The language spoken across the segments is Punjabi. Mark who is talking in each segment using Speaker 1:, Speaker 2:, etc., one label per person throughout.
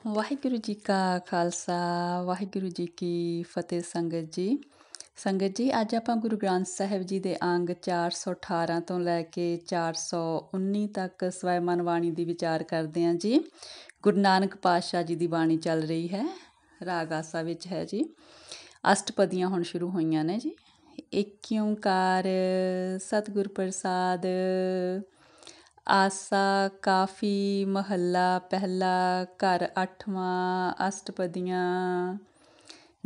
Speaker 1: ਵਾਹਿਗੁਰੂ ਜੀ ਕਾ ਖਾਲਸਾ ਵਾਹਿਗੁਰੂ ਜੀ ਕੀ ਫਤਿਹ। ਸੰਗਤ ਜੀ ਅੱਜ ਆਪਾਂ ਗੁਰੂ ਗ੍ਰੰਥ ਸਾਹਿਬ ਜੀ ਦੇ ਅੰਗ 418 ਤੋਂ ਲੈ ਕੇ 419 ਤੱਕ ਸਵੈਮਨ ਬਾਣੀ ਦੀ ਵਿਚਾਰ ਕਰਦੇ ਹਾਂ ਜੀ। ਗੁਰੂ ਨਾਨਕ ਪਾਤਸ਼ਾਹ ਜੀ ਦੀ ਬਾਣੀ ਚੱਲ ਰਹੀ ਹੈ, ਰਾਗ ਆਸਾ ਵਿੱਚ ਹੈ ਜੀ। ਅਸ਼ਟਪਦੀਆਂ ਹੁਣ ਸ਼ੁਰੂ ਹੋਈਆਂ ਨੇ ਜੀ। ਏਕ ਓਂਕਾਰ ਸਤਿਗੁਰ ਪ੍ਰਸਾਦ। ਆਸਾ ਕਾਫੀ ਮਹੱਲਾ ਪਹਿਲਾ ਘਰ ਅੱਠਵਾਂ ਅਸ਼ਟਪਦੀਆਂ।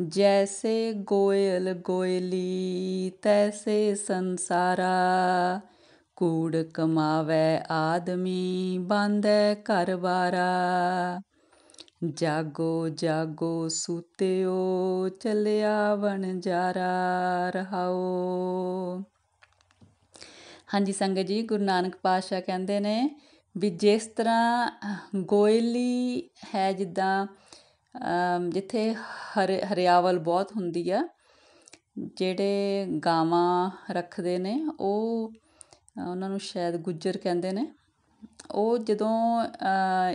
Speaker 1: ਜੈਸੇ ਗੋਇਲ ਗੋਇਲੀ ਤੈਸੇ ਸੰਸਾਰਾ, ਕੂੜ ਕਮਾਵੈ ਆਦਮੀ ਬਾਂਧੈ ਘਰ ਬਾਰਾ। ਜਾਗੋ ਜਾਗੋ ਸੂਤਿਓ ਚੱਲਿਆ ਵਣਜਾਰਾ। ਰਹਾਓ। ਹਾਂਜੀ ਸੰਗਤ ਜੀ, ਗੁਰੂ ਨਾਨਕ ਪਾਤਸ਼ਾਹ ਕਹਿੰਦੇ ਨੇ ਵੀ ਜਿਸ ਤਰ੍ਹਾਂ ਗੋਇਲੀ ਹੈ, ਜਿੱਦਾਂ ਜਿੱਥੇ ਹਰਿਆਵਲ ਬਹੁਤ ਹੁੰਦੀ ਆ, ਜਿਹੜੇ ਗਾਵਾਂ ਰੱਖਦੇ ਨੇ ਉਹ ਉਹਨਾਂ ਨੂੰ ਸ਼ਾਇਦ ਗੁੱਜਰ ਕਹਿੰਦੇ ਨੇ। ਉਹ ਜਦੋਂ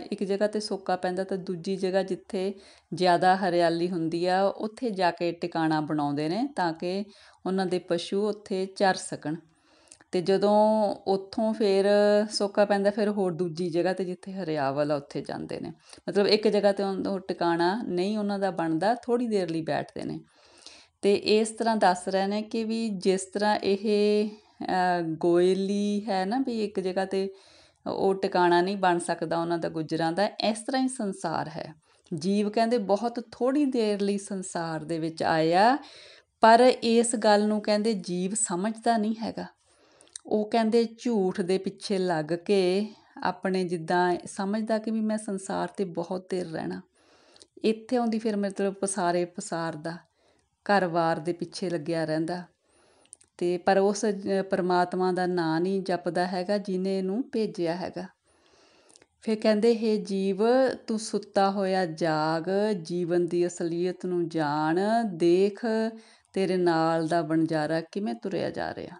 Speaker 1: ਇੱਕ ਜਗ੍ਹਾ 'ਤੇ ਸੋਕਾ ਪੈਂਦਾ ਤਾਂ ਦੂਜੀ ਜਗ੍ਹਾ ਜਿੱਥੇ ਜ਼ਿਆਦਾ ਹਰਿਆਲੀ ਹੁੰਦੀ ਆ ਉੱਥੇ ਜਾ ਕੇ ਟਿਕਾਣਾ ਬਣਾਉਂਦੇ ਨੇ ਤਾਂ ਕਿ ਉਹਨਾਂ ਦੇ ਪਸ਼ੂ ਉੱਥੇ ਚਰ ਸਕਣ। ਅਤੇ ਜਦੋਂ ਉੱਥੋਂ ਫਿਰ ਸੋਕਾ ਪੈਂਦਾ ਫਿਰ ਹੋਰ ਦੂਜੀ ਜਗ੍ਹਾ 'ਤੇ ਜਿੱਥੇ ਹਰਿਆਵਲ ਆ ਉੱਥੇ ਜਾਂਦੇ ਨੇ। ਮਤਲਬ ਇੱਕ ਜਗ੍ਹਾ 'ਤੇ ਉਹ ਟਿਕਾਣਾ ਨਹੀਂ ਉਹਨਾਂ ਦਾ ਬਣਦਾ, ਥੋੜ੍ਹੀ ਦੇਰ ਲਈ ਬੈਠਦੇ ਨੇ। ਅਤੇ ਇਸ ਤਰ੍ਹਾਂ ਦੱਸ ਰਹੇ ਨੇ ਕਿ ਵੀ ਜਿਸ ਤਰ੍ਹਾਂ ਇਹ ਗੋਇਲੀ ਹੈ ਨਾ, ਵੀ ਇੱਕ ਜਗ੍ਹਾ 'ਤੇ ਉਹ ਟਿਕਾਣਾ ਨਹੀਂ ਬਣ ਸਕਦਾ ਉਹਨਾਂ ਦਾ ਗੁੱਜਰਾਂ ਦਾ, ਇਸ ਤਰ੍ਹਾਂ ਹੀ ਸੰਸਾਰ ਹੈ। ਜੀਵ ਕਹਿੰਦੇ ਬਹੁਤ ਥੋੜ੍ਹੀ ਦੇਰ ਲਈ ਸੰਸਾਰ ਦੇ ਵਿੱਚ ਆਏ ਆ, ਪਰ ਇਸ ਗੱਲ ਨੂੰ ਕਹਿੰਦੇ ਜੀਵ ਸਮਝਦਾ ਨਹੀਂ ਹੈਗਾ। ਉਹ ਕਹਿੰਦੇ ਝੂਠ ਦੇ ਪਿੱਛੇ ਲੱਗ ਕੇ ਆਪਣੇ ਜਿੱਦਾਂ ਸਮਝਦਾ ਕਿ ਵੀ ਮੈਂ ਸੰਸਾਰ 'ਤੇ ਬਹੁਤ ਦੇਰ ਰਹਿਣਾ, ਇੱਥੇ ਆਉਂਦੀ ਫਿਰ ਮਤਲਬ ਪਸਾਰਦਾ ਘਰ-ਬਾਰ ਦੇ ਪਿੱਛੇ ਲੱਗਿਆ ਰਹਿੰਦਾ। ਅਤੇ ਪਰ ਉਸ ਪਰਮਾਤਮਾ ਦਾ ਨਾਂ ਨਹੀਂ ਜਪਦਾ ਹੈਗਾ ਜਿਹਨੇ ਇਹਨੂੰ ਭੇਜਿਆ ਹੈਗਾ। ਫਿਰ ਕਹਿੰਦੇ ਹੇ ਜੀਵ, ਤੂੰ ਸੁੱਤਾ ਹੋਇਆ ਜਾਗ, ਜੀਵਨ ਦੀ ਅਸਲੀਅਤ ਨੂੰ ਜਾਣ, ਦੇਖ ਤੇਰੇ ਨਾਲ ਦਾ ਵਣਜਾਰਾ ਕਿਵੇਂ ਤੁਰਿਆ ਜਾ ਰਿਹਾ।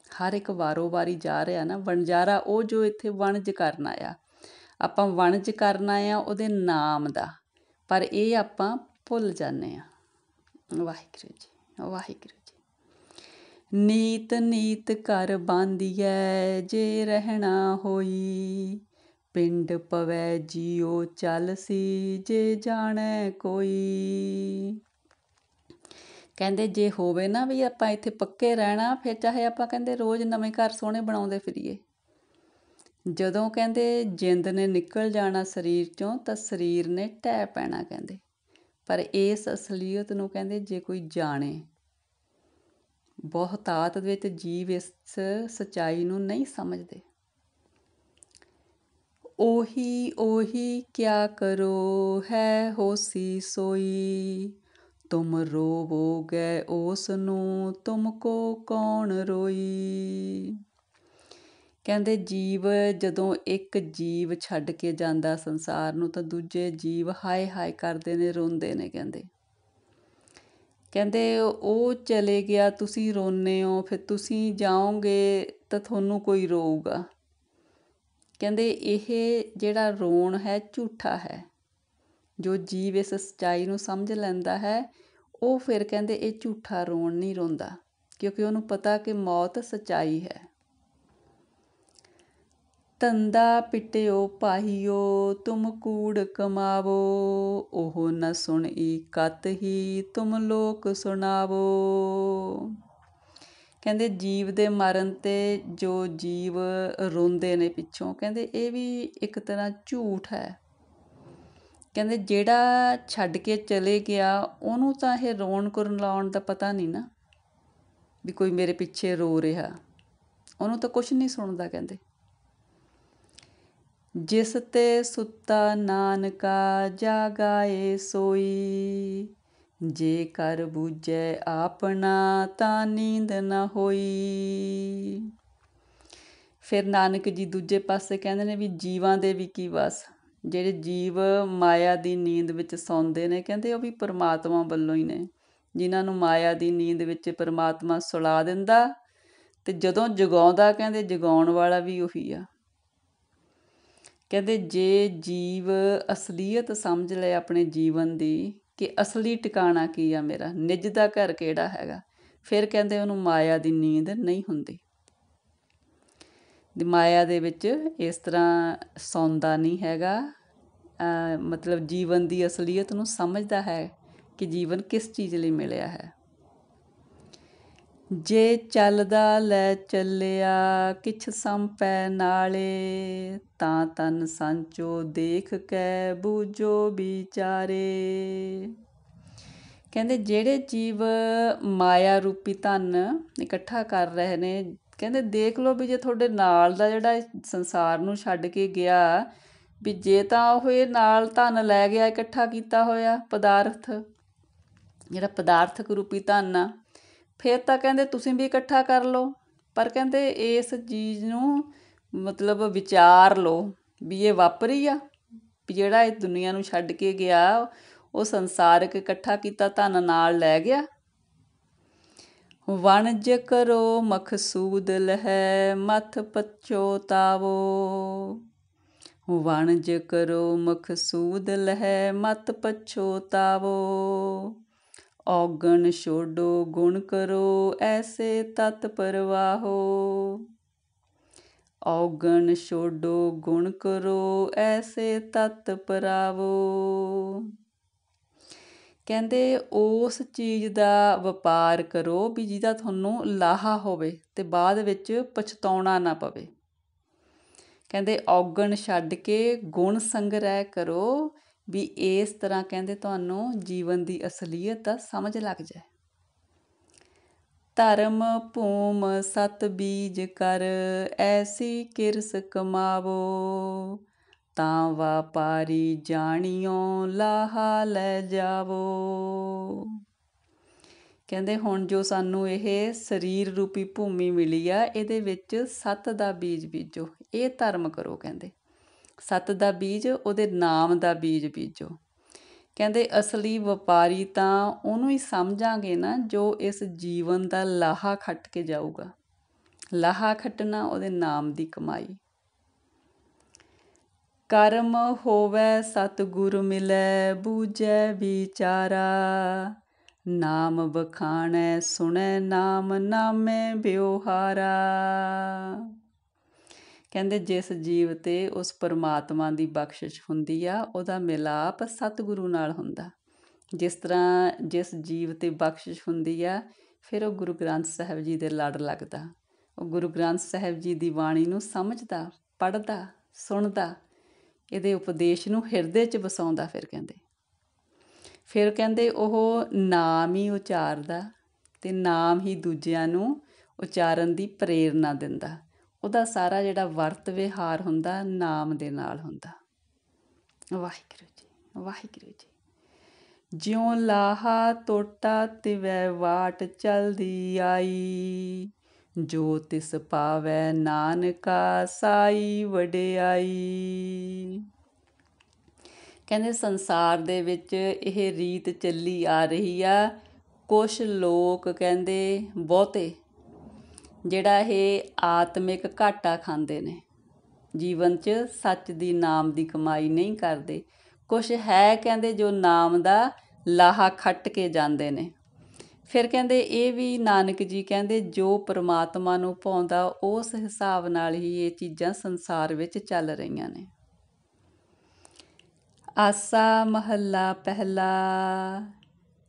Speaker 1: ਹਰ ਇੱਕ ਵਾਰੋ ਵਾਰੀ ਜਾ ਰਿਹਾ ਨਾ ਵਣਜਾਰਾ, ਉਹ ਜੋ ਇੱਥੇ ਵਣਜ ਕਰਨ ਆਇਆ। ਆਪਾਂ ਵਣਜ ਕਰਨ ਆਏ ਹਾਂ ਉਹਦੇ ਨਾਮ ਦਾ, ਪਰ ਇਹ ਆਪਾਂ ਭੁੱਲ ਜਾਂਦੇ ਹਾਂ। ਵਾਹਿਗੁਰੂ ਜੀ, ਵਾਹਿਗੁਰੂ ਜੀ। ਨੀਤ ਨੀਤ ਘਰ ਬਾਂਧੀਐ ਜੇ ਰਹਿਣਾ ਹੋਈ, ਪਿੰਡ ਪਵੈ ਜੀਓ ਚੱਲਸੀ ਜੇ ਜਾਣੈ ਕੋਈ। ਕਹਿੰਦੇ ਜੇ ਹੋਵੇ ਨਾ ਵੀ ਆਪਾਂ ਇੱਥੇ ਪੱਕੇ ਰਹਿਣਾ, ਫਿਰ ਚਾਹੇ ਆਪਾਂ ਕਹਿੰਦੇ ਰੋਜ਼ ਨਵੇਂ ਘਰ ਸੋਹਣੇ ਬਣਾਉਂਦੇ ਫਿਰੀਏ। ਜਦੋਂ ਕਹਿੰਦੇ ਜਿੰਦ ਨੇ ਨਿਕਲ ਜਾਣਾ ਸਰੀਰ 'ਚੋਂ ਤਾਂ ਸਰੀਰ ਨੇ ਢਹਿ ਪੈਣਾ ਕਹਿੰਦੇ। ਪਰ ਇਸ ਅਸਲੀਅਤ ਨੂੰ ਕਹਿੰਦੇ ਜੇ ਕੋਈ ਜਾਣੇ, ਬਹੁਤਾਤ ਵਿੱਚ ਜੀਵ ਇਸ ਸੱਚਾਈ ਨੂੰ ਨਹੀਂ ਸਮਝਦੇ। ਉਹੀ ਉਹੀ ਕਿਆ ਕਰੋ ਹੈ ਹੋਸੀ ਸੋਈ, ਤੁਮ ਰੋਵੋਗੇ ਉਸ ਨੂੰ ਤੁਮ ਕੋ ਕੌਣ ਰੋਈ। ਕਹਿੰਦੇ ਜੀਵ ਜਦੋਂ ਇੱਕ ਜੀਵ ਛੱਡ ਕੇ ਜਾਂਦਾ ਸੰਸਾਰ ਨੂੰ ਤਾਂ ਦੂਜੇ ਜੀਵ ਹਾਏ ਹਾਏ ਕਰਦੇ ਨੇ, ਰੋਂਦੇ ਨੇ। ਕਹਿੰਦੇ ਉਹ ਚਲੇ ਗਿਆ, ਤੁਸੀਂ ਰੋਂਦੇ ਹੋ, ਫਿਰ ਤੁਸੀਂ ਜਾਓਗੇ ਤਾਂ ਤੁਹਾਨੂੰ ਕੋਈ ਰੋਊਗਾ। ਕਹਿੰਦੇ ਇਹ ਜਿਹੜਾ ਰੋਣ ਹੈ ਝੂਠਾ ਹੈ। ਜੋ ਜੀਵ ਇਸ ਸੱਚਾਈ ਨੂੰ ਸਮਝ ਲੈਂਦਾ ਹੈ ਉਹ ਫਿਰ ਕਹਿੰਦੇ ਇਹ ਝੂਠਾ ਰੋਣ ਨਹੀਂ ਰੋਂਦਾ, ਕਿਉਂਕਿ ਉਹਨੂੰ ਪਤਾ ਕਿ ਮੌਤ ਸੱਚਾਈ ਹੈ। ਧੰਦਾ ਪਿਟਿਓ ਪਾਹੀਓ ਤੁਮ ਕੂੜ ਕਮਾਵੋ, ਉਹ ਨ ਸੁਣਈ ਕਤ ਹੀ ਤੁਮ ਲੋਕ ਸੁਣਾਵੋ। ਕਹਿੰਦੇ ਜੀਵ ਦੇ ਮਰਨ 'ਤੇ ਜੋ ਜੀਵ ਰੋਂਦੇ ਨੇ ਪਿੱਛੋਂ, ਕਹਿੰਦੇ ਇਹ ਵੀ ਇੱਕ ਤਰ੍ਹਾਂ ਝੂਠ ਹੈ। ਕਹਿੰਦੇ ਜਿਹੜਾ ਛੱਡ ਕੇ ਚਲੇ ਗਿਆ ਉਹਨੂੰ ਤਾਂ ਇਹ ਰੋਣ ਕੁਰਲਾਉਣ ਦਾ ਪਤਾ ਨਹੀਂ ਨਾ, ਵੀ ਕੋਈ ਮੇਰੇ ਪਿੱਛੇ ਰੋ ਰਿਹਾ, ਉਹਨੂੰ ਤਾਂ ਕੁਛ ਨਹੀਂ ਸੁਣਦਾ। ਕਹਿੰਦੇ ਜਿਸ ਤੇ ਸੁੱਤਾ ਨਾਨਕਾ ਜਾਗਾਏ ਸੋਈ, ਜੇ ਕਰ ਬੂਝੈ ਆਪਣਾ ਤਾਂ ਨੀਂਦ ਨਾ ਹੋਈ। ਫਿਰ ਨਾਨਕ ਜੀ ਦੂਜੇ ਪਾਸੇ ਕਹਿੰਦੇ ਨੇ ਵੀ ਜੀਵਾਂ ਦੇ ਵੀ ਕੀ ਵਸ। ਜਿਹੜੇ ਜੀਵ ਮਾਇਆ ਦੀ ਨੀਂਦ ਵਿੱਚ ਸੌਂਦੇ ਨੇ, ਕਹਿੰਦੇ ਉਹ ਵੀ ਪਰਮਾਤਮਾ ਵੱਲੋਂ ਹੀ ਨੇ, ਜਿਨ੍ਹਾਂ ਨੂੰ ਮਾਇਆ ਦੀ ਨੀਂਦ ਵਿੱਚ ਪਰਮਾਤਮਾ ਸੁਲਾ ਦਿੰਦਾ ਅਤੇ ਜਦੋਂ ਜਗਾਉਂਦਾ ਕਹਿੰਦੇ ਜਗਾਉਣ ਵਾਲਾ ਵੀ ਉਹੀ ਆ। ਕਹਿੰਦੇ ਜੇ ਜੀਵ ਅਸਲੀਅਤ ਸਮਝ ਲਏ ਆਪਣੇ ਜੀਵਨ ਦੀ ਕਿ ਅਸਲੀ ਟਿਕਾਣਾ ਕੀ ਆ, ਮੇਰਾ ਨਿੱਜ ਦਾ ਘਰ ਕਿਹੜਾ ਹੈਗਾ, ਫਿਰ ਕਹਿੰਦੇ ਉਹਨੂੰ ਮਾਇਆ ਦੀ ਨੀਂਦ ਨਹੀਂ ਹੁੰਦੀ। ਮਾਇਆ ਦੇ ਵਿੱਚ ਇਸ ਤਰ੍ਹਾਂ ਸੌਂਦਾ ਨਹੀਂ ਹੈਗਾ, ਮਤਲਬ ਜੀਵਨ ਦੀ ਅਸਲੀਅਤ ਨੂੰ ਸਮਝਦਾ ਹੈ ਕਿ ਜੀਵਨ ਕਿਸ ਚੀਜ਼ ਲਈ ਮਿਲਿਆ ਹੈ। ਜੇ ਚੱਲਦਾ ਲੈ ਚੱਲਿਆ ਕਿਛ ਸੰਪੈ ਨਾਲੇ, ਤਾਂ ਤਨ ਸੰਚੋ ਦੇਖ ਕੇ ਬੂਝੋ ਵਿਚਾਰੇ। ਕਹਿੰਦੇ ਜਿਹੜੇ ਜੀਵ ਮਾਇਆ ਰੂਪੀ ਧਨ ਇਕੱਠਾ ਕਰ ਰਹੇ ਨੇ, ਕਹਿੰਦੇ ਦੇਖ ਲਓ ਵੀ ਜੇ ਤੁਹਾਡੇ ਨਾਲ ਦਾ ਜਿਹੜਾ ਸੰਸਾਰ ਨੂੰ ਛੱਡ ਕੇ ਗਿਆ, ਵੀ ਜੇ ਤਾਂ ਉਹ ਇਹ ਨਾਲ ਧਨ ਲੈ ਗਿਆ ਇਕੱਠਾ ਕੀਤਾ ਹੋਇਆ ਪਦਾਰਥ, ਜਿਹੜਾ ਪਦਾਰਥਕ ਰੂਪੀ ਧਨ ਆ, ਫਿਰ ਤਾਂ ਕਹਿੰਦੇ ਤੁਸੀਂ ਵੀ ਇਕੱਠਾ ਕਰ ਲਓ। ਪਰ ਕਹਿੰਦੇ ਇਸ ਚੀਜ਼ ਨੂੰ ਮਤਲਬ ਵਿਚਾਰ ਲਓ ਵੀ ਇਹ ਵਾਪਰੀ ਆ, ਵੀ ਜਿਹੜਾ ਇਹ ਦੁਨੀਆ ਨੂੰ ਛੱਡ ਕੇ ਗਿਆ ਉਹ ਸੰਸਾਰਕ ਇਕੱਠਾ ਕੀਤਾ ਧਨ ਨਾਲ ਲੈ ਗਿਆ। ਵਣਜ ਕਰੋ ਮਕਸੂਦ ਲਹੈ ਮਥ ਪਛੋਤਾਵੋ, ਵਣਜ ਕਰੋ ਮਕਸੂਦ ਲਹੈ ਮਤ ਪਛੋਤਾਵੋ। ਔਗਣ ਛੋਡੋ ਗੁਣ ਕਰੋ ਐਸੇ ਤਤ ਪਰਵਾਹੋ, ਔਗਣ ਛੋਡੋ ਗੁਣ ਕਰੋ ਐਸੇ ਤਤ ਪਰਾਵੋ। ਕਹਿੰਦੇ ਉਸ ਚੀਜ਼ ਦਾ ਵਪਾਰ ਕਰੋ ਵੀ ਜਿਹਦਾ ਤੁਹਾਨੂੰ ਲਾਹਾ ਹੋਵੇ ਅਤੇ ਬਾਅਦ ਵਿੱਚ ਪਛਤਾਉਣਾ ਨਾ ਪਵੇ। ਕਹਿੰਦੇ ਔਗਣ ਛੱਡ ਕੇ ਗੁਣ ਸੰਗ੍ਰਹਿ ਕਰੋ, ਵੀ ਇਸ ਤਰ੍ਹਾਂ ਕਹਿੰਦੇ ਤੁਹਾਨੂੰ ਜੀਵਨ ਦੀ ਅਸਲੀਅਤ ਦਾ ਸਮਝ ਲੱਗ ਜਾਏ। ਧਰਮ ਭੂਮ ਸਤ ਬੀਜ ਕਰ ਐਸੀ ਕਿਰਸ ਕਮਾਵੋ, ਤਾਂ ਵਾਪਾਰੀ ਜਾਣਿਓ ਲਾਹਾ ਲੈ ਜਾਵੋ। ਕਹਿੰਦੇ ਹੁਣ ਜੋ ਸਾਨੂੰ ਇਹ ਸਰੀਰ ਰੂਪੀ ਭੂਮੀ ਮਿਲੀ ਆ, ਇਹਦੇ ਵਿੱਚ ਸੱਤ ਦਾ ਬੀਜ ਬੀਜੋ, ਇਹ ਧਰਮ ਕਰੋ। ਕਹਿੰਦੇ ਸੱਤ ਦਾ ਬੀਜ ਉਹਦੇ ਨਾਮ ਦਾ ਬੀਜ ਬੀਜੋ। ਕਹਿੰਦੇ ਅਸਲੀ ਵਪਾਰੀ ਤਾਂ ਉਹਨੂੰ ਹੀ ਸਮਝਾਂਗੇ ਨਾ ਜੋ ਇਸ ਜੀਵਨ ਦਾ ਲਾਹਾ ਖੱਟ ਕੇ ਜਾਊਗਾ। ਲਾਹਾ ਖੱਟਣਾ ਉਹਦੇ ਨਾਮ ਦੀ ਕਮਾਈ। ਕਰਮ ਹੋਵੈ ਸਤਿਗੁਰ ਮਿਲੈ ਬੂਝੈ ਵਿਚਾਰਾ, ਨਾਮ ਬਖਾਣੈ ਸੁਣੈ ਨਾਮ ਨਾਮੈ ਬਿਵਹਾਰਾ। ਕਹਿੰਦੇ ਜਿਸ ਜੀਵ 'ਤੇ ਉਸ ਪਰਮਾਤਮਾ ਦੀ ਬਖਸ਼ਿਸ਼ ਹੁੰਦੀ ਆ, ਉਹਦਾ ਮਿਲਾਪ ਸਤਿਗੁਰੂ ਨਾਲ ਹੁੰਦਾ। ਜਿਸ ਤਰ੍ਹਾਂ ਜਿਸ ਜੀਵ 'ਤੇ ਬਖਸ਼ਿਸ਼ ਹੁੰਦੀ ਆ, ਫਿਰ ਉਹ ਗੁਰੂ ਗ੍ਰੰਥ ਸਾਹਿਬ ਜੀ ਦੇ ਲੜ ਲੱਗਦਾ। ਉਹ ਗੁਰੂ ਗ੍ਰੰਥ ਸਾਹਿਬ ਜੀ ਦੀ ਬਾਣੀ ਨੂੰ ਸਮਝਦਾ, ਪੜ੍ਹਦਾ, ਸੁਣਦਾ, ਇਹਦੇ ਉਪਦੇਸ਼ ਨੂੰ ਹਿਰਦੇ 'ਚ ਵਸਾਉਂਦਾ। ਫਿਰ ਕਹਿੰਦੇ ਉਹ ਨਾਮ ਹੀ ਉਚਾਰਦਾ ਅਤੇ ਨਾਮ ਹੀ ਦੂਜਿਆਂ ਨੂੰ ਉਚਾਰਨ ਦੀ ਪ੍ਰੇਰਨਾ ਦਿੰਦਾ। ਉਹਦਾ ਸਾਰਾ ਜਿਹੜਾ ਵਰਤ ਵਿਹਾਰ ਹੁੰਦਾ ਨਾਮ ਦੇ ਨਾਲ ਹੁੰਦਾ। ਵਾਹਿਗੁਰੂ ਜੀ, ਵਾਹਿਗੁਰੂ ਜੀ। ਜਿਉਂ ਲਾਹਾ ਟੋਟਾ ਤਿਵੈ ਵਾਟ ਚਲਦੀ ਆਈ, ਜੋ ਤਿਸ ਪਾਵੈ ਨਾਨਕਾ ਸਾਈ ਵਡਿਆਈ। ਕਹਿੰਦੇ ਸੰਸਾਰ ਦੇ ਵਿੱਚ ਇਹ ਰੀਤ ਚੱਲੀ ਆ ਰਹੀ ਆ। ਕੁਛ ਲੋਕ ਕਹਿੰਦੇ ਬਹੁਤੇ ਜਿਹੜਾ ਇਹ ਆਤਮਿਕ ਘਾਟਾ ਖਾਂਦੇ ਨੇ, ਜੀਵਨ 'ਚ ਸੱਚ ਦੀ ਨਾਮ ਦੀ ਕਮਾਈ ਨਹੀਂ ਕਰਦੇ। ਕੁਛ ਹੈ ਕਹਿੰਦੇ ਜੋ ਨਾਮ ਦਾ ਲਾਹਾ ਖੱਟ ਕੇ ਜਾਂਦੇ ਨੇ। ਫਿਰ ਕਹਿੰਦੇ ਇਹ ਵੀ ਨਾਨਕ ਜੀ ਕਹਿੰਦੇ ਜੋ ਪਰਮਾਤਮਾ ਨੂੰ ਭਾਉਂਦਾ ਉਸ ਹਿਸਾਬ ਨਾਲ ਹੀ ਇਹ ਚੀਜ਼ਾਂ ਸੰਸਾਰ ਵਿੱਚ ਚੱਲ ਰਹੀਆਂ ਨੇ। ਆਸਾ ਮਹੱਲਾ ਪਹਿਲਾ।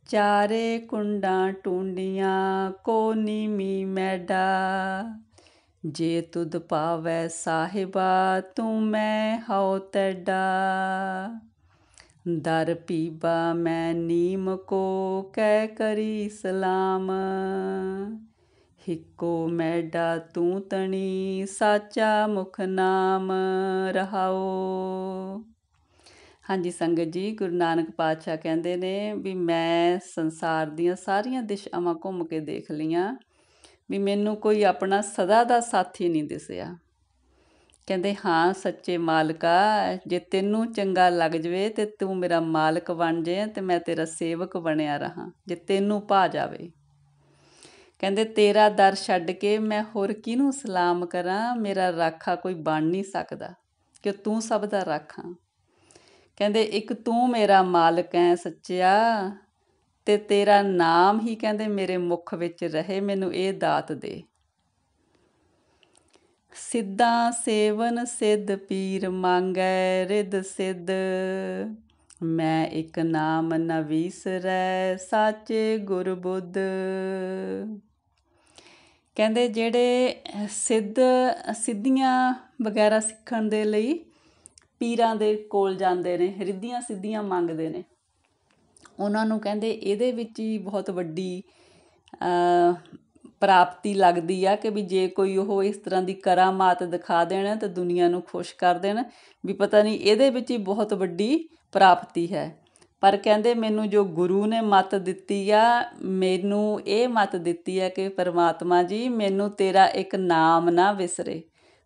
Speaker 1: ਚਾਰੇ ਕੁੰਡਾਂ ਟੂੰਡੀਆਂ ਕੋ ਨੀਮੀ ਮੈਡਾ, ਜੇ ਤੁਧ ਪਾਵੈ ਸਾਹਿਬਾ ਤੂੰ ਮੈਂ ਹਉ ਤੈਡਾ। ਦਰ ਪੀਬਾ ਮੈਂ ਨੀਮ ਕੋ ਕਹਿ ਕਰੀ ਸਲਾਮ, ਹਿੱਕੋ ਮੈਡਾ ਤੂੰ ਤਣੀ ਸਾਚਾ ਮੁਖ ਨਾਮ ਰਹਾਓ। ਹਾਂਜੀ ਸੰਗਤ ਜੀ, ਗੁਰੂ ਨਾਨਕ ਪਾਤਸ਼ਾਹ ਕਹਿੰਦੇ ਨੇ ਵੀ ਮੈਂ ਸੰਸਾਰ ਦੀਆਂ ਸਾਰੀਆਂ ਦਿਸ਼ਾਵਾਂ ਘੁੰਮ ਕੇ ਦੇਖ ਲਈਆਂ, ਵੀ ਮੈਨੂੰ ਕੋਈ ਆਪਣਾ ਸਦਾ ਦਾ ਸਾਥੀ ਨਹੀਂ ਦਿਸਿਆ। ਕਹਿੰਦੇ ਹਾਂ ਸੱਚੇ ਮਾਲਕਾ, ਜੇ ਤੈਨੂੰ ਚੰਗਾ ਲੱਗ ਜਾਵੇ ਤੇ ਤੂੰ ਮੇਰਾ ਮਾਲਕ ਬਣ ਜਾਏ ਅਤੇ ਮੈਂ ਤੇਰਾ ਸੇਵਕ ਬਣਿਆ ਰਹਾਂ, ਜੇ ਤੈਨੂੰ ਭਾ ਜਾਵੇ। ਕਹਿੰਦੇ ਤੇਰਾ ਦਰ ਛੱਡ ਕੇ ਮੈਂ ਹੋਰ ਕਿਹਨੂੰ ਸਲਾਮ ਕਰਾਂ, ਮੇਰਾ ਰਾਖਾ ਕੋਈ ਬਣ ਨਹੀਂ ਸਕਦਾ। ਕਿ ਤੂੰ ਸਭ ਦਾ ਰਾਖਾਂ। ਕਹਿੰਦੇ ਇੱਕ ਤੂੰ ਮੇਰਾ ਮਾਲਕ ਹੈ ਸੱਚਿਆ, ਤੇ ਤੇਰਾ ਨਾਮ ਹੀ ਕਹਿੰਦੇ ਮੇਰੇ ਮੁੱਖ ਵਿੱਚ ਰਹੇ, ਮੈਨੂੰ ਇਹ ਦਾਤ ਦੇ। ਸਿੱਧਾਂ ਸੇਵਨ ਸਿੱਧ ਪੀਰ ਮੰਗੈ ਰਿੱਧ ਸਿੱਧ, ਮੈਂ ਇੱਕ ਨਾਮ ਨ ਵੀਸਰੈ ਸਾਚੇ ਗੁਰ ਬੁੱਧ। ਕਹਿੰਦੇ ਜਿਹੜੇ ਸਿੱਧੀਆਂ ਵਗੈਰਾ ਸਿੱਖਣ ਦੇ ਲਈ ਪੀਰਾਂ ਦੇ ਕੋਲ ਜਾਂਦੇ ਨੇ, ਰਿੱਧੀਆਂ ਸਿੱਧੀਆਂ ਮੰਗਦੇ ਨੇ, ਉਹਨਾਂ ਨੂੰ ਕਹਿੰਦੇ ਇਹਦੇ ਵਿੱਚ ਹੀ ਬਹੁਤ ਵੱਡੀ ਪ੍ਰਾਪਤੀ ਲੱਗਦੀ ਆ ਕਿ ਵੀ ਜੇ ਕੋਈ ਉਹ ਇਸ ਤਰ੍ਹਾਂ ਦੀ ਕਰਾਮਾਤ ਦਿਖਾ ਦੇਣ ਤਾਂ ਦੁਨੀਆ ਨੂੰ ਖੁਸ਼ ਕਰ ਦੇਣ, ਵੀ ਪਤਾ ਨਹੀਂ ਇਹਦੇ ਵਿੱਚ ਹੀ ਬਹੁਤ ਵੱਡੀ ਪ੍ਰਾਪਤੀ ਹੈ। ਪਰ ਕਹਿੰਦੇ ਮੈਨੂੰ ਜੋ ਗੁਰੂ ਨੇ ਮੱਤ ਦਿੱਤੀ ਆ, ਮੈਨੂੰ ਇਹ ਮੱਤ ਦਿੱਤੀ ਹੈ ਕਿ ਪਰਮਾਤਮਾ ਜੀ ਮੈਨੂੰ ਤੇਰਾ ਇੱਕ ਨਾਮ ਨਾ ਵਿਸਰੇ,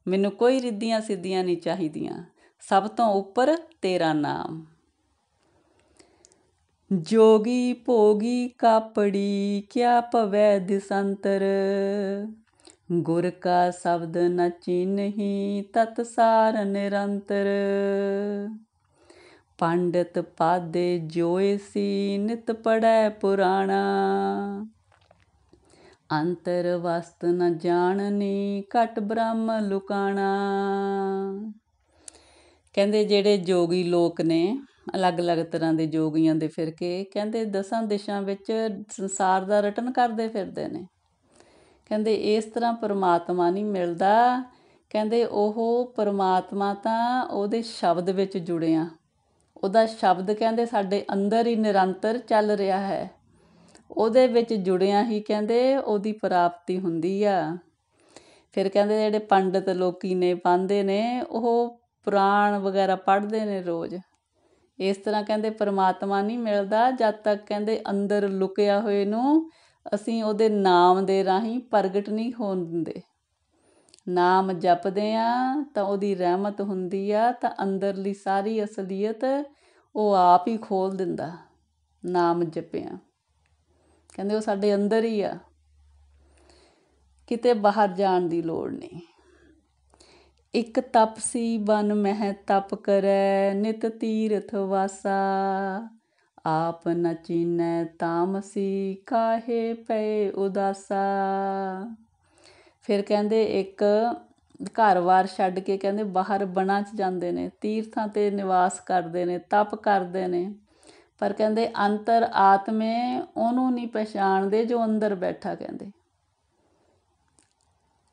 Speaker 1: ਮੈਨੂੰ ਕੋਈ ਰਿੱਧੀਆਂ ਸਿੱਧੀਆਂ ਨਹੀਂ ਚਾਹੀਦੀਆਂ, ਸਭ ਤੋਂ ਉੱਪਰ ਤੇਰਾ ਨਾਮ। ਜੋਗੀ ਭੋਗੀ ਕਾਪੜੀ ਕਿਆ ਭਵੈ ਦਿਸੰਤਰ, ਗੁਰ ਕਾ ਸ਼ਬਦ ਨ ਚੀਨਹੀ ਤਤ ਸਾਰ ਨਿਰੰਤਰ। ਪੰਡਿਤ ਪਾਦੇ ਜੋਏ ਸੀ ਨਿਤ ਪੜ੍ਹੈ ਪੁਰਾਣਾ, ਅੰਤਰ ਵਸਤ ਨ ਜਾਣਨੀ ਘਟ ਬ੍ਰਹਮ ਲੁਕਾਣਾ। ਕਹਿੰਦੇ ਜਿਹੜੇ ਜੋਗੀ ਲੋਕ ਨੇ, ਅਲੱਗ ਅਲੱਗ ਤਰ੍ਹਾਂ ਦੇ ਜੋਗੀਆਂ ਦੇ ਫਿਰਕੇ, ਕਹਿੰਦੇ 10 ਦਿਸ਼ਾਂ ਵਿੱਚ ਸੰਸਾਰ ਦਾ ਰਟਨ ਕਰਦੇ ਫਿਰਦੇ ਨੇ। ਕਹਿੰਦੇ ਇਸ ਤਰ੍ਹਾਂ ਪਰਮਾਤਮਾ ਨਹੀਂ ਮਿਲਦਾ। ਕਹਿੰਦੇ ਉਹ ਪਰਮਾਤਮਾ ਤਾਂ ਉਹਦੇ ਸ਼ਬਦ ਵਿੱਚ ਜੁੜਿਆ, ਉਹਦਾ ਸ਼ਬਦ ਕਹਿੰਦੇ ਸਾਡੇ ਅੰਦਰ ਹੀ ਨਿਰੰਤਰ ਚੱਲ ਰਿਹਾ ਹੈ, ਉਹਦੇ ਵਿੱਚ ਜੁੜਿਆਂ ਹੀ ਕਹਿੰਦੇ ਉਹਦੀ ਪ੍ਰਾਪਤੀ ਹੁੰਦੀ ਆ। ਫਿਰ ਕਹਿੰਦੇ ਜਿਹੜੇ ਪੰਡਿਤ ਲੋਕੀ ਨੇ, ਪਾਂਦੇ ਨੇ, ਉਹ ਪੁਰਾਣ ਵਗੈਰਾ ਪੜ੍ਹਦੇ ਨੇ ਰੋਜ਼। ਇਸ ਤਰ੍ਹਾਂ ਕਹਿੰਦੇ ਪਰਮਾਤਮਾ ਨਹੀਂ ਮਿਲਦਾ ਜਦ ਤੱਕ ਕਹਿੰਦੇ ਅੰਦਰ ਲੁਕਿਆ ਹੋਏ ਨੂੰ ਅਸੀਂ ਉਹਦੇ ਨਾਮ ਦੇ ਰਾਹੀਂ ਪ੍ਰਗਟ ਨਹੀਂ ਹੋਣ ਦਿੰਦੇ। ਨਾਮ ਜਪਦੇ ਹਾਂ ਤਾਂ ਉਹਦੀ ਰਹਿਮਤ ਹੁੰਦੀ ਆ, ਤਾਂ ਅੰਦਰਲੀ ਸਾਰੀ ਅਸਲੀਅਤ ਉਹ ਆਪ ਹੀ ਖੋਲ੍ਹ ਦਿੰਦਾ। ਨਾਮ ਜਪਿਆ ਕਹਿੰਦੇ ਉਹ ਸਾਡੇ ਅੰਦਰ ਹੀ ਆ, ਕਿਤੇ ਬਾਹਰ ਜਾਣ ਦੀ ਲੋੜ ਨਹੀਂ। ਇੱਕ ਤਪਸੀ ਬਨ ਮਹਿ ਤਪ ਕਰੈ ਨਿਤ ਤੀਰਥ ਵਾਸਾ, ਆਪ ਨ ਚੀਨੈ ਤਾਮਸੀ ਕਾਹੇ ਪਏ ਉਦਾਸਾ। ਫਿਰ ਕਹਿੰਦੇ ਇੱਕ ਘਰ-ਬਾਰ ਛੱਡ ਕੇ ਕਹਿੰਦੇ ਬਾਹਰ ਬਨਾਂ 'ਚ ਜਾਂਦੇ ਨੇ, ਤੀਰਥਾਂ 'ਤੇ ਨਿਵਾਸ ਕਰਦੇ ਨੇ, ਤਪ ਕਰਦੇ ਨੇ, ਪਰ ਕਹਿੰਦੇ ਅੰਤਰ ਆਤਮੇ ਉਹਨੂੰ ਨਹੀਂ ਪਛਾਣਦੇ ਜੋ ਅੰਦਰ ਬੈਠਾ। ਕਹਿੰਦੇ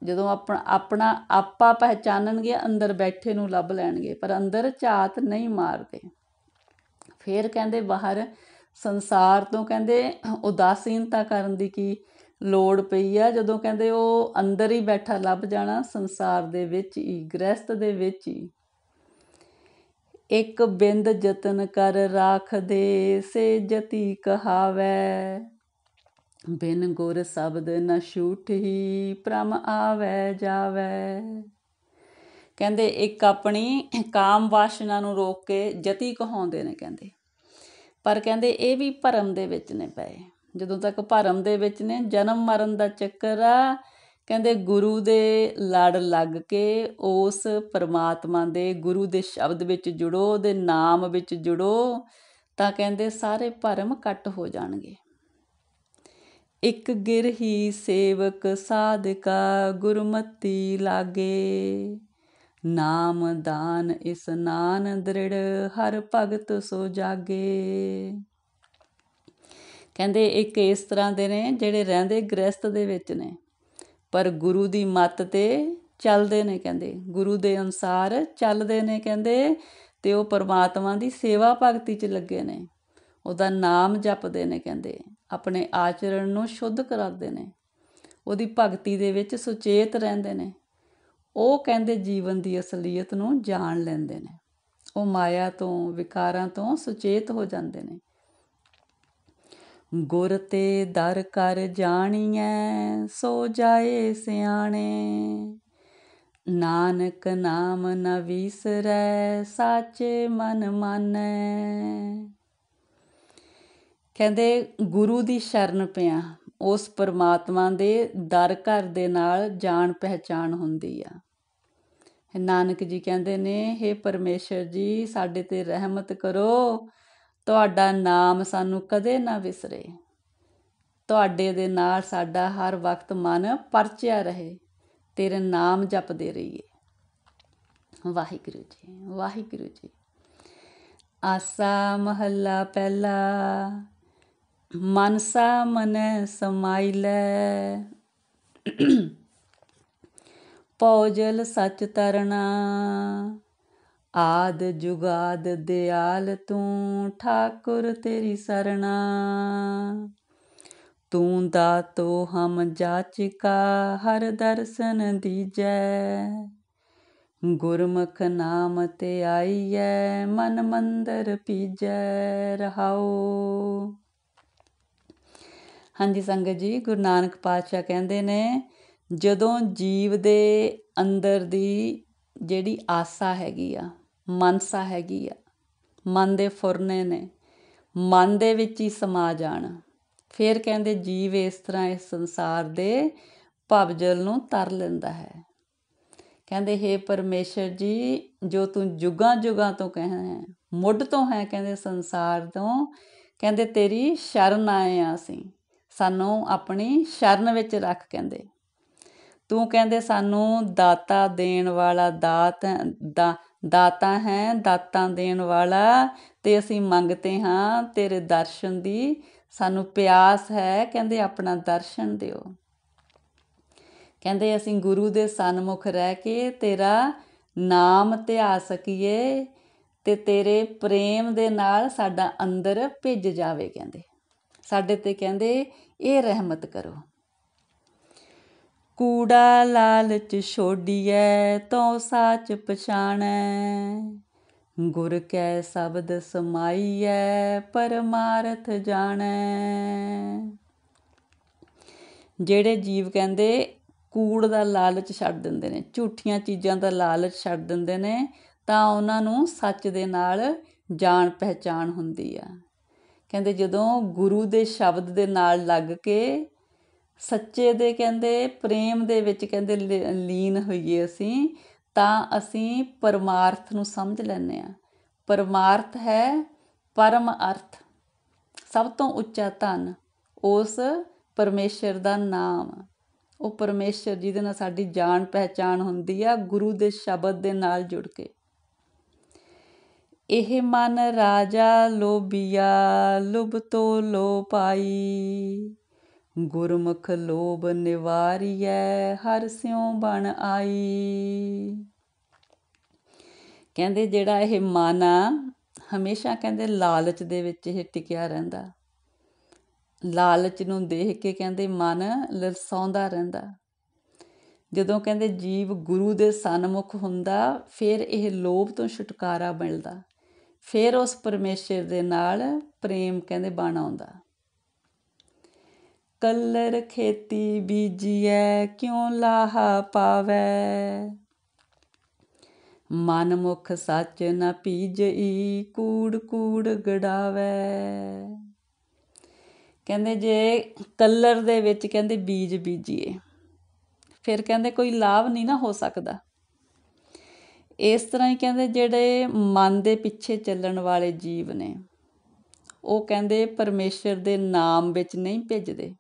Speaker 1: ਜਦੋਂ ਆਪਣਾ ਆਪਾ ਪਹਿਚਾਨਣਗੇ ਅੰਦਰ ਬੈਠੇ ਨੂੰ ਲੱਭ ਲੈਣਗੇ, ਪਰ ਅੰਦਰ ਝਾਤ ਨਹੀਂ ਮਾਰਦੇ। ਫਿਰ ਕਹਿੰਦੇ ਬਾਹਰ ਸੰਸਾਰ ਤੋਂ ਕਹਿੰਦੇ ਉਦਾਸੀਨਤਾ ਕਰਨ ਦੀ ਕੀ ਲੋੜ ਪਈ ਆ, ਜਦੋਂ ਕਹਿੰਦੇ ਉਹ ਅੰਦਰ ਹੀ ਬੈਠਾ ਲੱਭ ਜਾਣਾ, ਸੰਸਾਰ ਦੇ ਵਿੱਚ ਹੀ, ਗ੍ਰਹਿਸਤ ਦੇ ਵਿੱਚ ਹੀ। ਇੱਕ ਬਿੰਦ ਯਤਨ ਕਰ ਰਾਖਦੇ ਸੇ ਜਤੀ ਕਹਾਵੈ, ਬਿਨ ਗੁਰ ਸ਼ਬਦ ਨ ਛੂਟਹੀ ਭ੍ਰਮ ਆਵੈ ਜਾਵੈ। ਕਹਿੰਦੇ ਇੱਕ ਆਪਣੀ ਕਾਮ ਵਾਸ਼ਨਾ ਨੂੰ ਰੋਕ ਕੇ ਜਤੀ ਕਹਾਉਂਦੇ ਨੇ ਕਹਿੰਦੇ, ਪਰ ਕਹਿੰਦੇ ਇਹ ਵੀ ਭਰਮ ਦੇ ਵਿੱਚ ਨੇ ਪਏ। ਜਦੋਂ ਤੱਕ ਭਰਮ ਦੇ ਵਿੱਚ ਨੇ, ਜਨਮ ਮਰਨ ਦਾ ਚੱਕਰ ਆ। ਕਹਿੰਦੇ ਗੁਰੂ ਦੇ ਲੜ ਲੱਗ ਕੇ ਉਸ ਪਰਮਾਤਮਾ ਦੇ ਗੁਰੂ ਦੇ ਸ਼ਬਦ ਵਿੱਚ ਜੁੜੋ, ਉਹਦੇ ਨਾਮ ਵਿੱਚ ਜੁੜੋ, ਤਾਂ ਕਹਿੰਦੇ ਸਾਰੇ ਭਰਮ ਕੱਟ ਹੋ ਜਾਣਗੇ। ਇੱਕ ਗਿਰਹੀ ਸੇਵਕ ਸਾਧਕਾ ਗੁਰਮਤੀ ਲਾਗੇ, ਨਾਮ ਦਾਨ ਇਸਨਾਨ ਦ੍ਰਿੜ ਹਰ ਭਗਤ ਸੋ ਜਾਗੇ। ਕਹਿੰਦੇ ਇੱਕ ਇਸ ਤਰ੍ਹਾਂ ਦੇ ਨੇ ਜਿਹੜੇ ਰਹਿੰਦੇ ਗ੍ਰਹਿਸਤ ਦੇ ਵਿੱਚ ਨੇ, ਪਰ ਗੁਰੂ ਦੀ ਮੱਤ 'ਤੇ ਚੱਲਦੇ ਨੇ, ਕਹਿੰਦੇ ਗੁਰੂ ਦੇ ਅਨੁਸਾਰ ਚੱਲਦੇ ਨੇ, ਕਹਿੰਦੇ ਅਤੇ ਉਹ ਪਰਮਾਤਮਾ ਦੀ ਸੇਵਾ ਭਗਤੀ 'ਚ ਲੱਗੇ ਨੇ, ਉਹਦਾ ਨਾਮ ਜਪਦੇ ਨੇ, ਕਹਿੰਦੇ ਆਪਣੇ ਆਚਰਣ ਨੂੰ ਸ਼ੁੱਧ ਕਰਾਉਂਦੇ ਨੇ, ਉਹਦੀ ਭਗਤੀ ਦੇ ਵਿੱਚ ਸੁਚੇਤ ਰਹਿੰਦੇ ਨੇ। ਉਹ ਕਹਿੰਦੇ ਜੀਵਨ ਦੀ ਅਸਲੀਅਤ ਨੂੰ ਜਾਣ ਲੈਂਦੇ ਨੇ, ਉਹ ਮਾਇਆ ਤੋਂ, ਵਿਕਾਰਾਂ ਤੋਂ ਸੁਚੇਤ ਹੋ ਜਾਂਦੇ ਨੇ। ਗੁਰ ਤੇ ਦਰ ਕਰ ਜਾਣੀਐ ਸੋ ਜਾਏ ਸਿਆਣੇ, ਨਾਨਕ ਨਾਮ ਨ ਵੀਸਰੈ ਸਾਚੇ ਮਨ ਮਾਨੈ। ਕਹਿੰਦੇ ਗੁਰੂ ਦੀ ਸ਼ਰਨ ਪਿਆ, ਉਸ ਪਰਮਾਤਮਾ ਦੇ ਦਰ ਘਰ ਦੇ ਨਾਲ ਜਾਣ ਪਹਿਚਾਣ ਹੁੰਦੀ ਆ। ਨਾਨਕ ਜੀ ਕਹਿੰਦੇ ਨੇ, ਹੇ ਪਰਮੇਸ਼ਰ ਜੀ, ਸਾਡੇ 'ਤੇ ਰਹਿਮਤ ਕਰੋ, ਤੁਹਾਡਾ ਨਾਮ ਸਾਨੂੰ ਕਦੇ ਨਾ ਵਿਸਰੇ, ਤੁਹਾਡੇ ਦੇ ਨਾਲ ਸਾਡਾ ਹਰ ਵਕਤ ਮਨ ਪਰਚਿਆ ਰਹੇ, ਤੇਰੇ ਨਾਮ ਜਪਦੇ ਰਹੀਏ। ਵਾਹਿਗੁਰੂ ਜੀ, ਵਾਹਿਗੁਰੂ ਜੀ। ਆਸਾ ਮਹੱਲਾ ਪਹਿਲਾ। ਮਨਸਾ ਮਨੈ ਸਮਾਈਲੈ, ਭਉਜਲ ਸਚ ਤਰਨਾ, ਆਦ ਜੁਗਾਦ ਦਿਆਲ ਤੂੰ, ਠਾਕੁਰ ਤੇਰੀ ਸਰਣਾ। ਤੂੰ ਦਾਤੋ ਹਮ ਜਾਚਿਕਾ, ਹਰ ਦਰਸ਼ਨ ਦੀਜੈ, ਗੁਰਮੁਖ ਨਾਮ ਤੇ ਆਈਐ, ਮਨ ਮੰਦਰ ਪੀਜੈ। ਰਹਾਓ। ਹਾਂਜੀ ਸੰਗਤ ਜੀ, ਗੁਰੂ ਨਾਨਕ ਪਾਤਸ਼ਾਹ ਕਹਿੰਦੇ ਨੇ, ਜਦੋਂ ਜੀਵ ਦੇ ਅੰਦਰ ਦੀ ਜਿਹੜੀ ਆਸਾ ਹੈਗੀ ਆ, ਮਨਸਾ ਹੈਗੀ ਆ, ਮਨ ਦੇ ਫੁਰਨੇ ਨੇ, ਮਨ ਦੇ ਵਿੱਚ ਹੀ ਸਮਾ ਜਾਣ, ਫਿਰ ਕਹਿੰਦੇ ਜੀਵ ਇਸ ਤਰ੍ਹਾਂ ਇਸ ਸੰਸਾਰ ਦੇ ਭਵਜਲ ਨੂੰ ਤਰ ਲੈਂਦਾ ਹੈ। ਕਹਿੰਦੇ ਹੇ ਪਰਮੇਸ਼ਰ ਜੀ, ਜੋ ਤੂੰ ਜੁਗਾਂ ਜੁਗਾਂ ਤੋਂ ਹੈ, ਮੁੱਢ ਤੋਂ ਹੈ, ਕਹਿੰਦੇ ਸੰਸਾਰ ਤੋਂ, ਕਹਿੰਦੇ ਤੇਰੀ ਸ਼ਰਨ ਆਏ ਹਾਂ ਅਸੀਂ, ਸਾਨੂੰ ਆਪਣੀ ਸ਼ਰਨ ਵਿੱਚ ਰੱਖ। ਕਹਿੰਦੇ ਤੂੰ ਕਹਿੰਦੇ ਸਾਨੂੰ ਦਾਤਾ ਦੇਣ ਵਾਲਾ ਦਾਤਾ ਹੈ, ਦਾਤਾਂ ਦੇਣ ਵਾਲਾ, ਤੇ ਅਸੀਂ ਮੰਗਤੇ ਹਾਂ ਤੇਰੇ ਦਰਸ਼ਨ ਦੀ, ਸਾਨੂੰ ਪਿਆਸ ਹੈ, ਕਹਿੰਦੇ ਆਪਣਾ ਦਰਸ਼ਨ ਦਿਓ। ਕਹਿੰਦੇ ਅਸੀਂ ਗੁਰੂ ਦੇ ਸਨਮੁਖ ਰਹਿ ਕੇ ਤੇਰਾ ਨਾਮ ਧਿਆ ਸਕੀਏ, ਤੇ ਤੇਰੇ ਪ੍ਰੇਮ ਦੇ ਨਾਲ ਸਾਡਾ ਅੰਦਰ ਭਿੱਜ ਜਾਵੇ। ਕਹਿੰਦੇ ਸਾਡੇ 'ਤੇ ਕਹਿੰਦੇ ਇਹ ਰਹਿਮਤ ਕਰੋ। ਕੂੜਾ ਲਾਲਚ ਛੋਡੀਐ, ਤੋ ਸਾਚ ਪਛਾਣੈ, ਗੁਰ ਕੈ ਸ਼ਬਦ ਸਮਾਈਐ, ਪਰਮਾਰਥ ਜਾਣੈ। ਜਿਹੜੇ ਜੀਵ ਕਹਿੰਦੇ ਕੂੜ ਦਾ ਲਾਲਚ ਛੱਡ ਦਿੰਦੇ ਨੇ, ਝੂਠੀਆਂ ਚੀਜ਼ਾਂ ਦਾ ਲਾਲਚ ਛੱਡ ਦਿੰਦੇ ਨੇ, ਤਾਂ ਉਹਨਾਂ ਨੂੰ ਸੱਚ ਦੇ ਨਾਲ ਜਾਣ ਪਹਿਚਾਣ ਹੁੰਦੀ ਆ। ਕਹਿੰਦੇ ਜਦੋਂ ਗੁਰੂ ਦੇ ਸ਼ਬਦ ਦੇ ਨਾਲ ਲੱਗ ਕੇ ਸੱਚੇ ਦੇ ਕਹਿੰਦੇ ਪ੍ਰੇਮ ਦੇ ਵਿੱਚ ਕਹਿੰਦੇ ਲੀਨ ਹੋਈਏ ਅਸੀਂ, ਤਾਂ ਅਸੀਂ ਪਰਮਾਰਥ ਨੂੰ ਸਮਝ ਲੈਂਦੇ ਹਾਂ। ਪਰਮਾਰਥ ਹੈ ਪਰਮ ਅਰਥ, ਸਭ ਤੋਂ ਉੱਚਾ ਧਨ, ਉਸ ਪਰਮੇਸ਼ਰ ਦਾ ਨਾਮ, ਉਹ ਪਰਮੇਸ਼ਰ ਜਿਹਦੇ ਨਾਲ ਸਾਡੀ ਜਾਣ ਪਹਿਚਾਣ ਹੁੰਦੀ ਆ, ਗੁਰੂ ਦੇ ਸ਼ਬਦ ਦੇ ਨਾਲ ਜੁੜ ਕੇ। ਇਹ ਮਨ ਰਾਜਾ ਲੋਭੀਆ, ਲੁਭ ਤੋ ਲੋ ਪਾਈ, ਗੁਰਮੁਖ ਲੋਭ ਨਿਵਾਰੀਐ, ਹਰ ਸਿਉ ਬਣ ਆਈ। ਕਹਿੰਦੇ ਜਿਹੜਾ ਇਹ ਮਨ ਆ, ਹਮੇਸ਼ਾ ਕਹਿੰਦੇ ਲਾਲਚ ਦੇ ਵਿੱਚ ਇਹ ਟਿਕਿਆ ਰਹਿੰਦਾ, ਲਾਲਚ ਨੂੰ ਦੇਖ ਕੇ ਕਹਿੰਦੇ ਮਨ ਲਲਸਾਉਂਦਾ ਰਹਿੰਦਾ। ਜਦੋਂ ਕਹਿੰਦੇ ਜੀਵ ਗੁਰੂ ਦੇ ਸਨਮੁਖ ਹੁੰਦਾ, ਫਿਰ ਇਹ ਲੋਭ ਤੋਂ ਛੁਟਕਾਰਾ ਮਿਲਦਾ, ਫਿਰ ਉਸ ਪਰਮੇਸ਼ਰ ਦੇ ਨਾਲ ਪ੍ਰੇਮ ਕਹਿੰਦੇ ਬਣ ਆਉਂਦਾ। ਕਲਰ ਖੇਤੀ ਬੀਜੀਐ, ਕਿਉਂ ਲਾਹਾ ਪਾਵੈ, ਮਨ ਮੁਖ ਸੱਚ ਨ ਪੀਜਈ, ਕੂੜ ਕੂੜ ਗੜਾਵੈ। ਕਹਿੰਦੇ ਜੇ ਕਲਰ ਦੇ ਵਿੱਚ ਕਹਿੰਦੇ ਬੀਜ ਬੀਜੀਏ, ਫਿਰ ਕਹਿੰਦੇ ਕੋਈ ਲਾਭ ਨਹੀਂ ਨਾ ਹੋ ਸਕਦਾ। ਇਸ ਤਰ੍ਹਾਂ ਹੀ ਕਹਿੰਦੇ ਜਿਹੜੇ ਮਨ ਦੇ ਪਿੱਛੇ ਚੱਲਣ ਵਾਲੇ ਜੀਵ ਨੇ, ਉਹ ਕਹਿੰਦੇ ਪਰਮੇਸ਼ਰ ਦੇ ਨਾਮ ਵਿੱਚ ਨਹੀਂ ਭਿੱਜਦੇ।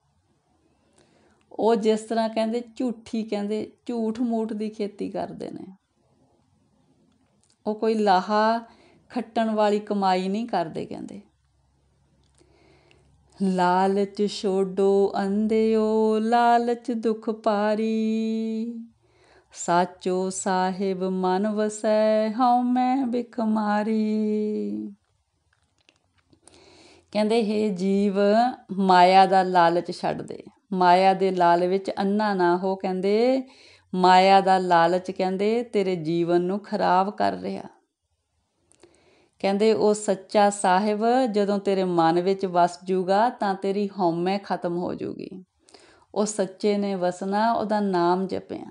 Speaker 1: ਉਹ ਜਿਸ ਤਰ੍ਹਾਂ ਕਹਿੰਦੇ ਝੂਠੀ ਕਹਿੰਦੇ ਝੂਠ ਮੂਠ ਦੀ ਖੇਤੀ ਕਰਦੇ ਨੇ, ਉਹ ਕੋਈ ਲਾਹਾ ਖੱਟਣ ਵਾਲੀ ਕਮਾਈ ਨਹੀਂ ਕਰਦੇ। ਕਹਿੰਦੇ ਲਾਲਚ ਛੋਡੋ ਅੰਧਿਓ, ਲਾਲਚ ਦੁਖ ਪਾਰੀ, ਸਾਚੋ ਸਾਹਿਬ ਮਨ ਵਸੈ, ਹਉ ਮੈਂ ਬਿਖ ਮਾਰੀ। ਕਹਿੰਦੇ ਹੇ ਜੀਵ, ਮਾਇਆ ਦਾ ਲਾਲਚ ਛੱਡ ਦੇ, ਮਾਇਆ ਦੇ ਲਾਲ ਵਿੱਚ ਅੰਨਾ ਨਾ ਹੋ। ਕਹਿੰਦੇ ਮਾਇਆ ਦਾ ਲਾਲਚ ਕਹਿੰਦੇ ਤੇਰੇ ਜੀਵਨ ਨੂੰ ਖਰਾਬ ਕਰ ਰਿਹਾ। ਕਹਿੰਦੇ ਉਹ ਸੱਚਾ ਸਾਹਿਬ ਜਦੋਂ ਤੇਰੇ ਮਨ ਵਿੱਚ ਵਸ ਜੂਗਾ ਤਾਂ ਤੇਰੀ ਹਉਮੈ ਖਤਮ ਹੋ ਜੂਗੀ। ਉਹ ਸੱਚੇ ਨੇ ਵਸਣਾ, ਉਹਦਾ ਨਾਮ ਜਪਿਆ।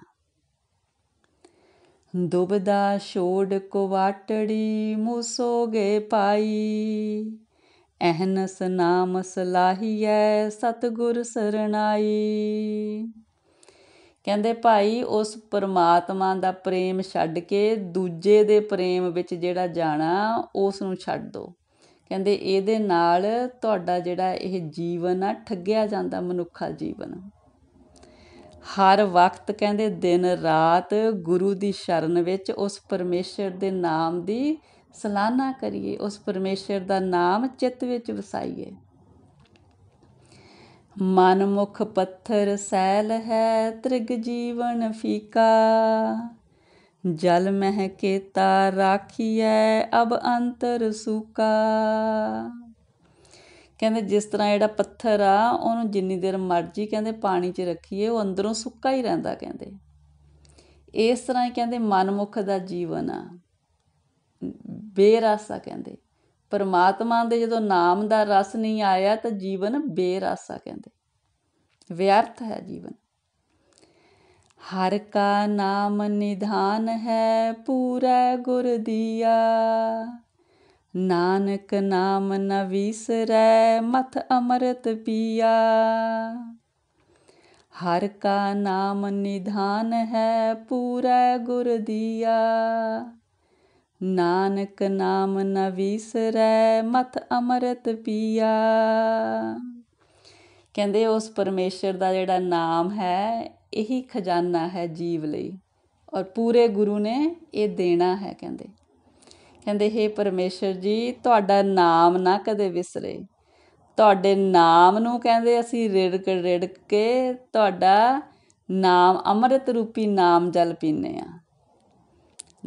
Speaker 1: ਦੁਬਿਧਾ ਛੋੜ ਕੁਵਾਟੜੀ, ਮੂਸੋਗੇ ਪਾਈ, ਅਹਨਸ ਨਾਮ ਸਲਾਹੀਐ, ਸਤਿਗੁਰ ਸਰਣਾਈ। ਕਹਿੰਦੇ ਭਾਈ ਉਸ ਪਰਮਾਤਮਾ ਦਾ ਪ੍ਰੇਮ ਛੱਡ ਕੇ ਦੂਜੇ ਦੇ ਪ੍ਰੇਮ ਵਿੱਚ ਜਿਹੜਾ ਜਾਣਾ ਉਸ ਨੂੰ ਛੱਡ ਦਿਓ। ਕਹਿੰਦੇ ਇਹਦੇ ਨਾਲ ਤੁਹਾਡਾ ਜਿਹੜਾ ਇਹ ਜੀਵਨ ਆ ਠੱਗਿਆ ਜਾਂਦਾ, ਮਨੁੱਖਾ ਜੀਵਨ। ਹਰ ਵਕਤ ਕਹਿੰਦੇ ਦਿਨ ਰਾਤ ਗੁਰੂ ਦੀ ਸ਼ਰਨ ਵਿੱਚ ਉਸ ਪਰਮੇਸ਼ਰ ਦੇ ਨਾਮ ਦੀ ਸਲਾਹਨਾ ਕਰੀਏ, ਉਸ ਪਰਮੇਸ਼ਰ ਦਾ ਨਾਮ ਚਿੱਤ ਵਿੱਚ ਵਸਾਈਏ। ਮਨ ਮੁਖ ਪੱਥਰ ਸੈਲ ਹੈ, ਤ੍ਰਿਗ ਜੀਵਨ ਫੀਕਾ। ਜਲ ਮਹਿ ਕੇਤਾ ਰਾਖੀਐ, ਅਬ ਅੰਤਰ ਸੂਕਾ। ਕਹਿੰਦੇ ਜਿਸ ਤਰ੍ਹਾਂ ਜਿਹੜਾ ਪੱਥਰ ਆ ਉਹਨੂੰ ਜਿੰਨੀ ਦੇਰ ਮਰਜ਼ੀ ਕਹਿੰਦੇ ਪਾਣੀ 'ਚ ਰੱਖੀਏ ਉਹ ਅੰਦਰੋਂ ਸੁੱਕਾ ਹੀ ਰਹਿੰਦਾ। ਕਹਿੰਦੇ ਇਸ ਤਰ੍ਹਾਂ ਹੀ ਕਹਿੰਦੇ ਮਨਮੁਖ ਦਾ ਜੀਵਨ ਆ, ਬੇਰਸ ਆ। ਕਹਿੰਦੇ ਪਰਮਾਤਮਾ ਦੇ ਜਦੋਂ ਨਾਮ ਦਾ ਰਸ ਨਹੀਂ ਆਇਆ ਤਾਂ ਜੀਵਨ ਬੇਰਸ ਆ। ਕਹਿੰਦੇ ਵਿਅਰਥ ਹੈ ਜੀਵਨ। ਹਰ ਕਾ ਨਾਮ ਨਿਧਾਨ ਹੈ, ਪੂਰੈ ਗੁਰ ਦੀਆ। ਨਾਨਕ ਨਾਮ ਨ ਵਿਸਰੈ, ਮਥ ਅੰਮ੍ਰਿਤ ਪੀਆ। ਹਰ ਕਾ ਨਾਮ ਨਿਧਾਨ ਹੈ, ਪੂਰੈ ਗੁਰ ਦੀਆ। ਨਾਨਕ ਨਾਮ ਨ ਵਿਸਰੈ, ਮਥ ਅੰਮ੍ਰਿਤ ਪੀਆ। ਕਹਿੰਦੇ ਉਸ ਪਰਮੇਸ਼ਰ ਦਾ ਜਿਹੜਾ ਨਾਮ ਹੈ ਇਹੀ ਖਜ਼ਾਨਾ ਹੈ ਜੀਵ ਲਈ, ਔਰ ਪੂਰੇ ਗੁਰੂ ਨੇ ਇਹ ਦੇਣਾ ਹੈ। ਕਹਿੰਦੇ ਹੇ ਪਰਮੇਸ਼ਰ ਜੀ, ਤੁਹਾਡਾ ਨਾਮ ਨਾ ਕਦੇ ਵਿਸਰੇ। ਤੁਹਾਡੇ ਨਾਮ ਨੂੰ ਕਹਿੰਦੇ ਅਸੀਂ ਰਿੜਕ ਰਿੜਕ ਕੇ ਤੁਹਾਡਾ ਨਾਮ ਅੰਮ੍ਰਿਤ ਰੂਪੀ ਨਾਮ ਜਲ ਪੀਂਦੇ ਹਾਂ।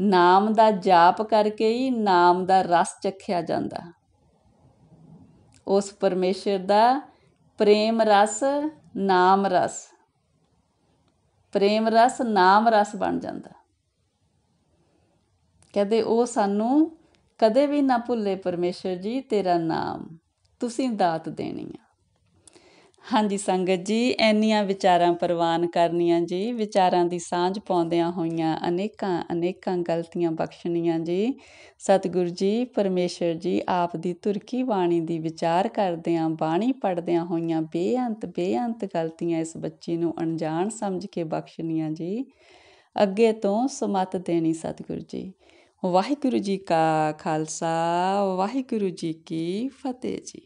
Speaker 1: ਨਾਮ ਦਾ ਜਾਪ ਕਰਕੇ ਹੀ ਨਾਮ ਦਾ ਰਸ ਚਖਿਆ ਜਾਂਦਾ। ਉਸ ਪਰਮੇਸ਼ਰ ਦਾ ਪ੍ਰੇਮ ਰਸ, ਨਾਮ ਰਸ, ਪ੍ਰੇਮ ਰਸ ਨਾਮ ਰਸ ਬਣ ਜਾਂਦਾ। ਕਹਿੰਦੇ ਉਹ ਸਾਨੂੰ ਕਦੇ ਵੀ ਨਾ ਭੁੱਲੇ ਪਰਮੇਸ਼ਰ ਜੀ, ਤੇਰਾ ਨਾਮ ਤੁਸੀਂ ਦਾਤ ਦੇਣੀ ਆ। ਹਾਂਜੀ ਸੰਗਤ ਜੀ, ਇੰਨੀਆਂ ਵਿਚਾਰਾਂ ਪ੍ਰਵਾਨ ਕਰਨੀਆਂ ਜੀ, ਵਿਚਾਰਾਂ ਦੀ ਸਾਂਝ ਪਾਉਂਦਿਆਂ ਹੋਈਆਂ ਅਨੇਕਾਂ ਅਨੇਕਾਂ ਗਲਤੀਆਂ ਬਖਸ਼ਣੀਆਂ ਜੀ। ਸਤਿਗੁਰੂ ਜੀ ਪਰਮੇਸ਼ਰ ਜੀ ਆਪ ਦੀ ਤੁਰਕੀ ਬਾਣੀ ਦੀ ਵਿਚਾਰ ਕਰਦਿਆਂ, ਬਾਣੀ ਪੜ੍ਹਦਿਆਂ ਹੋਈਆਂ ਬੇਅੰਤ ਗਲਤੀਆਂ ਇਸ ਬੱਚੀ ਨੂੰ ਅਣਜਾਣ ਸਮਝ ਕੇ ਬਖਸ਼ਣੀਆਂ ਜੀ। ਅੱਗੇ ਤੋਂ ਸੁਮੱਤ ਦੇਣੀ ਸਤਿਗੁਰੂ ਜੀ। ਵਾਹਿਗੁਰੂ ਜੀ ਕਾ ਖਾਲਸਾ, ਵਾਹਿਗੁਰੂ ਜੀ ਕੀ ਫਤਿਹ ਜੀ।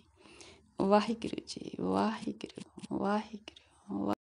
Speaker 1: ਵਾਹਿਗੁਰੂ ਜੀ, ਵਾਹਿਗੁਰੂ, ਵਾਹਿਗੁਰੂ।